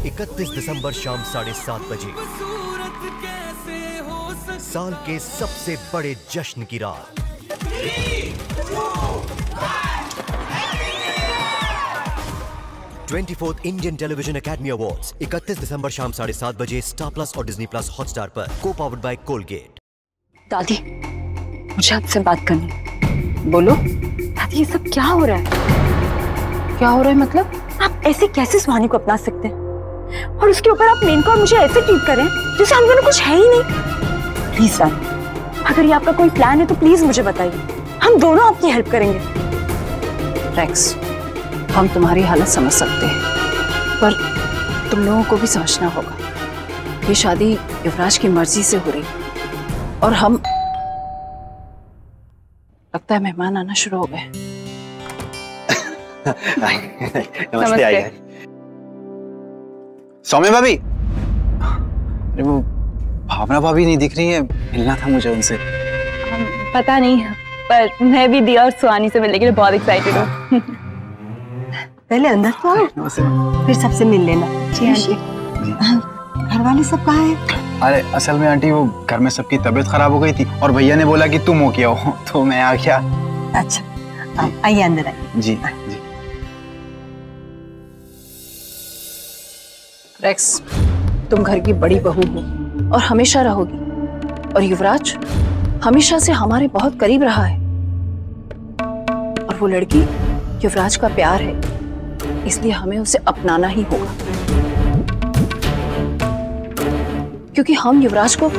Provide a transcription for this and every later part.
31 दिसंबर शाम 7:30 बजे। साल के सबसे बड़े जश्न की रात। 24th Indian television academy awards 31 दिसंबर शाम 7:30 बजे स्टार प्लस और डिज्नी प्लस हॉटस्टार पर। को पावर्ड बाय कोलगेट। दादी, मुझे आपसे बात करनी। बोलो। दादी, ये सब क्या हो रहा है? क्या हो रहा है मतलब? आप ऐसे कैसे सुहानी को अपना सकते हैं और उसके ऊपर आप मेनका और मुझे ऐसे ट्रीट करें जैसे हम दोनों कुछ है ही नहीं। प्लीज दादी, अगर ये आपका कोई प्लान है तो प्लीज मुझे बताइए, हम दोनों आपकी हेल्प करेंगे। रेक्स, हम तुम्हारी हालत समझ सकते हैं, पर तुम लोगों को भी समझना होगा। ये शादी युवराज की मर्जी से हो रही और हम, लगता है मेहमान आना शुरू हो गए। नमस्ते। आइए। सौम्या भाभी, अरे वो भावना भाभी नहीं दिख रही है, मिलना था मुझे उनसे। पता नहीं, पर मैं भी दिया और सुहानी से मिलने के लिए बहुत एक्साइटेड हूँ। पहले अंदर तो आओ, फिर सबसे मिल लेना। जी आंटी। घर वाले सब कहाँ हैं? अरे असल में आंटी, वो घर में सबकी तबीयत खराब हो गई थी और भैया ने बोला कि तुम हो क्या हो, तो मैं आ गया। अच्छा, आइए अंदर आइए। जी जी। रेक्स, तुम घर की बड़ी बहू हो और हमेशा रहोगी, और युवराज हमेशा से हमारे बहुत करीब रहा है, और वो लड़की युवराज का प्यार है, इसलिए हमें उसे अपनाना ही होगा, क्योंकि हम युवराज को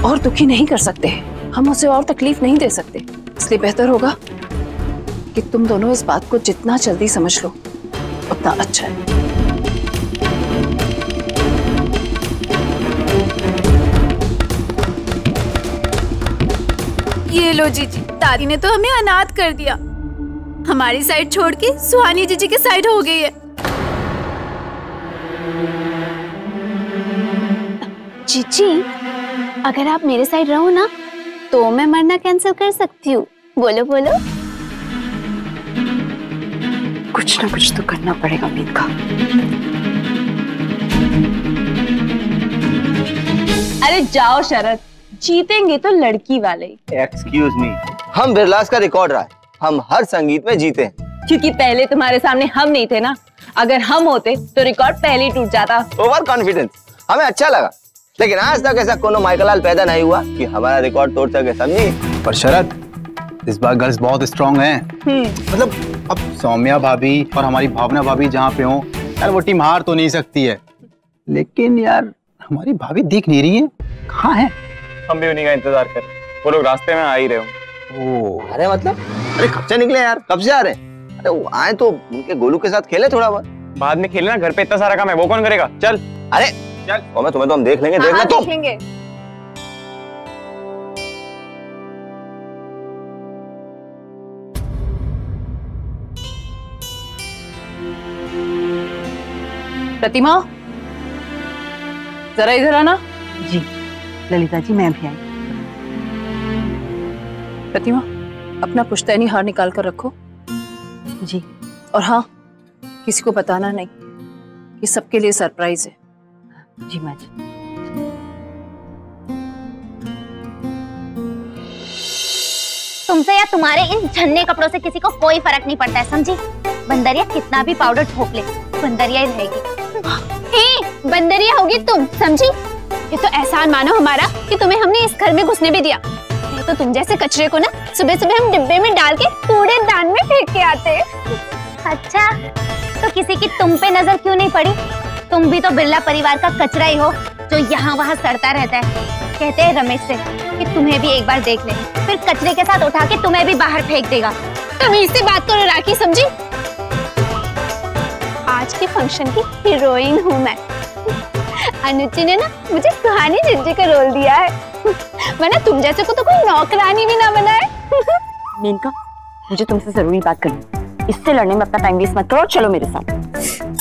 और दुखी नहीं कर सकते हैं, हम उसे और तकलीफ नहीं दे सकते। इसलिए बेहतर होगा कि तुम दोनों इस बात को जितना जल्दी समझ लो उतना अच्छा है। ये लो जीजी, दादी ने तो हमें अनाथ कर दिया। हमारी साइड छोड़ के सुहानी जीजी की साइड हो गई है। जीजी, अगर आप मेरे साइड रहो ना तो मैं मरना कैंसिल कर सकती हूँ। बोलो बोलो। कुछ ना कुछ तो करना पड़ेगा मीनका। अरे जाओ शरद, जीतेंगे तो लड़की वाले। एक्सक्यूज मी, हम बिरलास का रिकॉर्ड रहा है, हम हर संगीत में जीते हैं। क्योंकि पहले तुम्हारे सामने हम नहीं थे ना, अगर हम होते तो रिकॉर्ड पहले ही टूट जाता। ओवर कॉन्फिडेंस, हमें अच्छा लगा, लेकिन आज तक ऐसा कोनो माइकलाल पैदा नहीं हुआ कि हमारा रिकॉर्ड तोड़ सके, समझी? पर शरद, इस बार गर्ल्स बहुत स्ट्रांग हैं। मतलब अब सौम्या भाभी और हमारी भावना भाभी जहाँ पे हो, यार वो टीम हार तो नहीं सकती है, लेकिन यार हमारी भाभी दिख नहीं रही है, कहाँ है? हम भी उन्हीं का इंतजार कर, वो लोग रास्ते में आ ही रहे हो। अरे मतलब, अरे कब से निकले यार, कब से आ रहे हैं? अरे वो आए तो उनके गोलू के साथ खेले थोड़ा बहुत। बाद में खेलना, घर पे इतना सारा काम है, वो कौन करेगा? चल। अरे चल, तुम्हें तो हम देख लेंगे। देखना तुम। देखेंगे। प्रतिमा, जरा इधर आना। जी ललिता जी, मैं भी आई। प्रतिमा, अपना पुश्तैनी हार निकाल कर रखो। जी। और हाँ, किसी को बताना नहीं, ये सबके लिए सरप्राइज है। जी माँ जी। तुमसे या तुम्हारे इन झन्ने कपड़ों से किसी को कोई फर्क नहीं पड़ता है, समझी? बंदरिया कितना भी पाउडर ठोक ले, बंदरिया ही रहेगी। बंदरिया होगी तुम, समझी? ये तो एहसान मानो हमारा कि तुम्हें हमने इस घर में घुसने भी दिया। नहीं तो तुम जैसे कचरे को ना सुबह सुबह हम डिब्बे में डाल के कूड़ेदान में फेंक के आते। अच्छा, तो किसी की तुम पे नजर क्यों नहीं पड़ी? तुम भी तो बिरला परिवार का कचरा ही हो जो यहाँ वहाँ सड़ता रहता है। कहते हैं रमेश से कि तुम्हें भी एक बार देख ले, फिर कचरे के साथ उठा के तुम्हें भी बाहर फेंक देगा। तुम इससे बात करो राखी, समझी? आज के फंक्शन की हीरोइन हूँ मैं। अनुची ने ना मुझे सुहानी जिज्जी का रोल दिया है, वरना तुम जैसे को तो कोई नौकरानी भी ना बनाए। मेनका, मुझे तुमसे जरूरी बात करनी, इससे लड़ने में अपना टाइम वेस्ट मत करो, चलो मेरे साथ।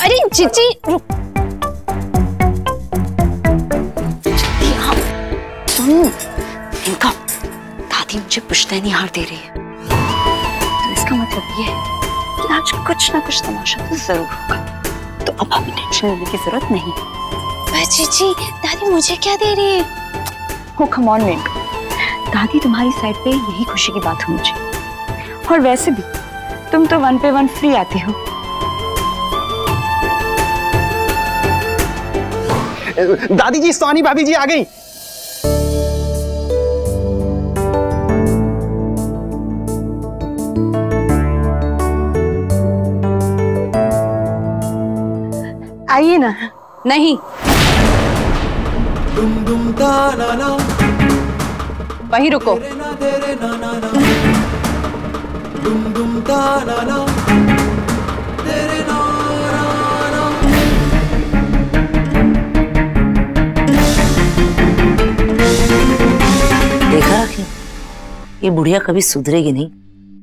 अरे जीजी रुक। मेनका, दादी मुझे पुश्तैनी हार दे रही है, तो इसका मतलब ये है कि आज कुछ ना कुछ तमाशा तो जरूर होगा। तो तो अब हमें टेंशन लेने की जरूरत नहीं। जीजी, दादी मुझे क्या दे रही है? हो कम ऑन मिंटू, दादी तुम्हारी साइड पे यही खुशी की बात होनी चाहिए। और वैसे भी तुम तो 1 पे 1 फ्री आती हो। दादी जी, सोनी भाभी जी आ गई। आइए ना। नहीं, वहीं रुको। देखा राखी, ये बुढ़िया कभी सुधरेगी नहीं।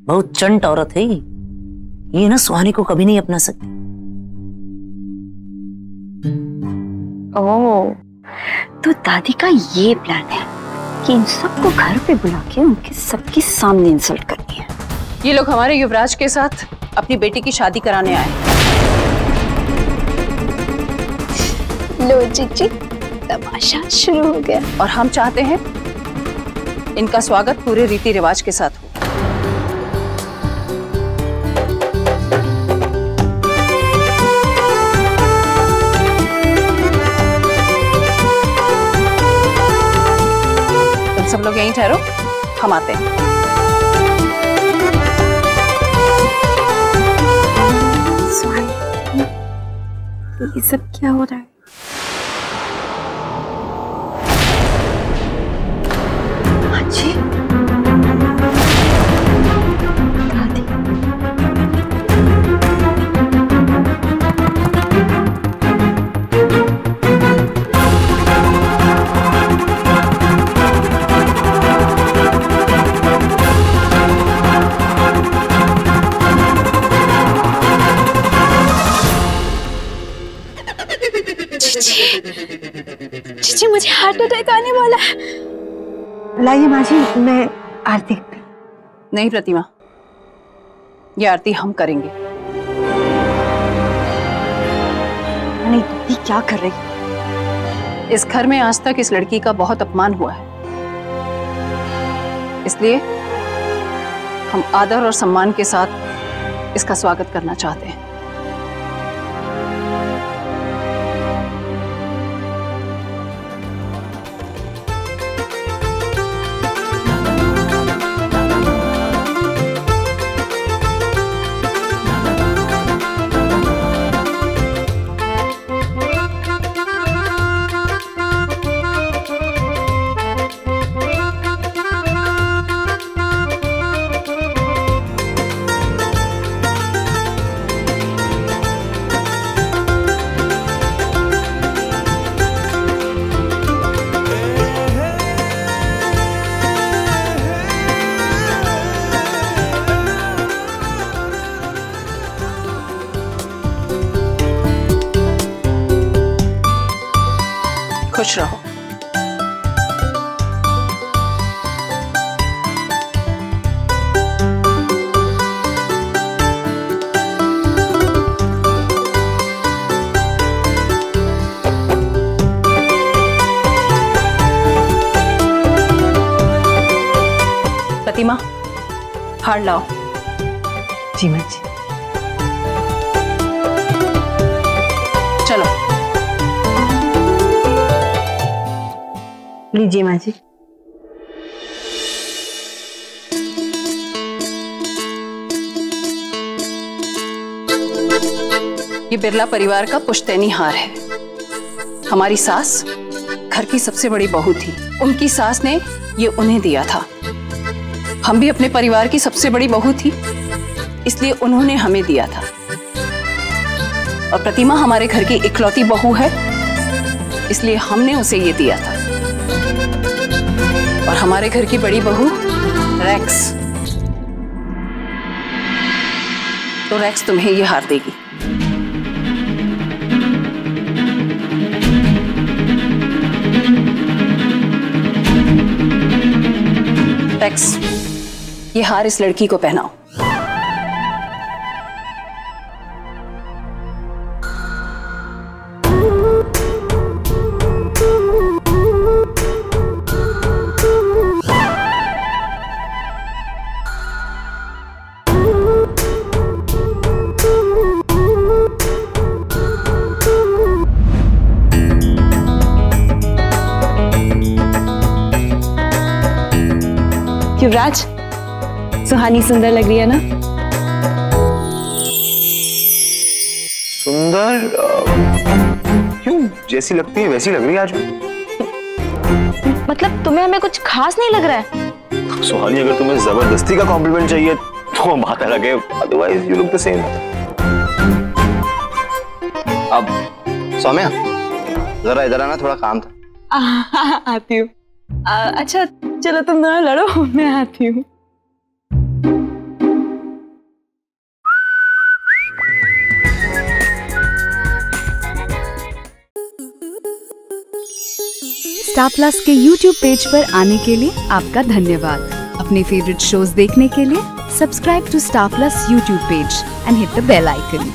बहुत चंट औरत है ये ना सुहानी को कभी नहीं अपना सकती। ओह, तो दादी का ये प्लान है कि इन सबको घर पे बुला के उनके सबके सामने इंसल्ट करनी है। ये लोग हमारे युवराज के साथ अपनी बेटी की शादी कराने आए। लो जीजी, तमाशा शुरू हो गया। और हम चाहते हैं इनका स्वागत पूरे रीति रिवाज के साथ हो। तुम सब लोग यहीं ठहरो, हम आते हैं। ये सब क्या हो रहा है? जी दादी, जीजी, मुझे हार्ट अटैक आने वाला है। लाइए माँ जी, मैं आरती। नहीं प्रतिमा, ये आरती हम करेंगे। नहीं दीदी, क्या कर रही है? इस घर में आज तक इस लड़की का बहुत अपमान हुआ है, इसलिए हम आदर और सम्मान के साथ इसका स्वागत करना चाहते हैं। खुश रहो। प्रतिमा, हार लाओ। जी माँ जी। चलो लीजिए माँ जी। ये बिरला परिवार का पुश्तैनी हार है। हमारी सास घर की सबसे बड़ी बहू थी, उनकी सास ने ये उन्हें दिया था। हम भी अपने परिवार की सबसे बड़ी बहू थी, इसलिए उन्होंने हमें दिया था। और प्रतिमा हमारे घर की इकलौती बहू है, इसलिए हमने उसे ये दिया था। और हमारे घर की बड़ी बहू रैक्स, तो रैक्स तुम्हें ये हार देगी। रैक्स, ये हार इस लड़की को पहनाओ। युवराज, सुहानी सुंदर लग रही है ना? सुंदर? क्यों, जैसी लगती है वैसी लग रही है आज भी। मतलब तुम्हें हमें कुछ खास नहीं लग रहा है? सुहानी, अगर तुम्हें जबरदस्ती का कॉम्प्लीमेंट चाहिए तो बात अलग है, otherwise you look the same. अब सौम्या, जरा इधर आना, थोड़ा काम था। आती हूँ। अच्छा चलो तुम दोनों लड़ो, मैं आती हूँ। स्टार प्लस के YouTube पेज पर आने के लिए आपका धन्यवाद। अपने फेवरेट शोज देखने के लिए subscribe to Star Plus YouTube page and hit the bell icon.